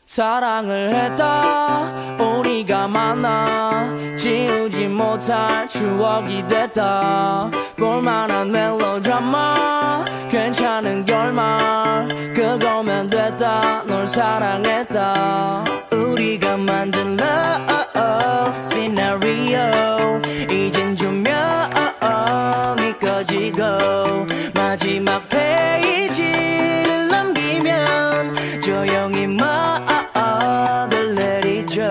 사랑을 했다 우리가 만나 지우지 못할 추억이 됐다 볼만한 멜로드라마 괜찮은 결말 그거면 됐다 널 사랑했다 우리가 만든 love scenario 이젠 조명이 꺼지고 마지막 페이지를 넘기면 조용히 막을 내리죠.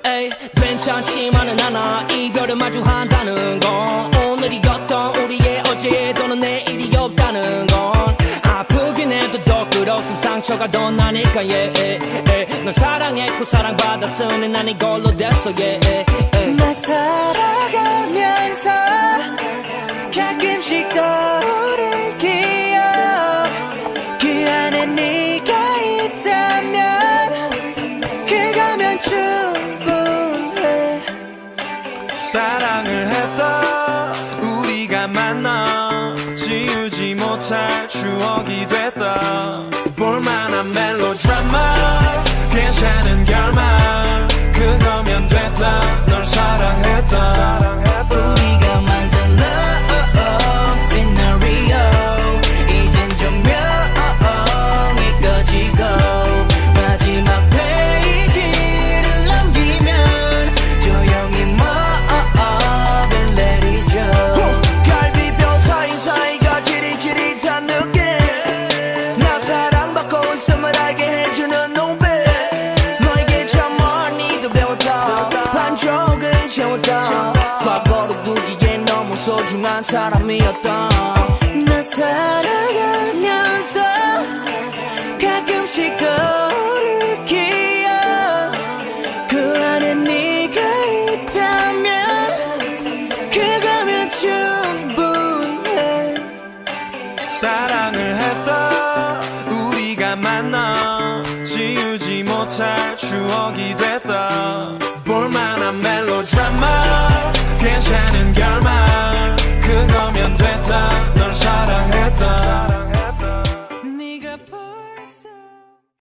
에이 괜찮지만은 않아 이별을 마주한다는 건 오늘이었던 우리의 어제 또는 내일이 없다는 건 아프긴 해도 더 끌었음 상처가 더 나니까 널 사랑했고 사랑받았으니 난 이걸로 됐어 나 살아가면서 가끔씩 떠오를 기억 그 안에 네가 있다면 그거면 충분해. 사랑을 했다 우리가 만나 지우지 못할 추억이 됐다 볼만한 멜로드라마 괜찮은 결말 그거면 됐다 널 사랑했다 우리가 만든 love scenario 이젠 조명이 꺼지고 마지막 페이지를 넘기면 조용히 막을 내리죠. 갈비뼈 사이사이가 지릿지릿한 느낌 나 사랑받고 있음을 알게 해주는 눈빛 너에게 참 많이도 배웠다 반쪽은 채웠다 과거로 두기에 너무 소중한 사람이었다 나 살아가면서 가끔씩 떠오를 기억 그 안에 네가 있다면 그거면 충분해. 사랑을 했다 우리가 만나 지우지 못할 추억이 됐다 볼만한 멜로드라마 괜찮은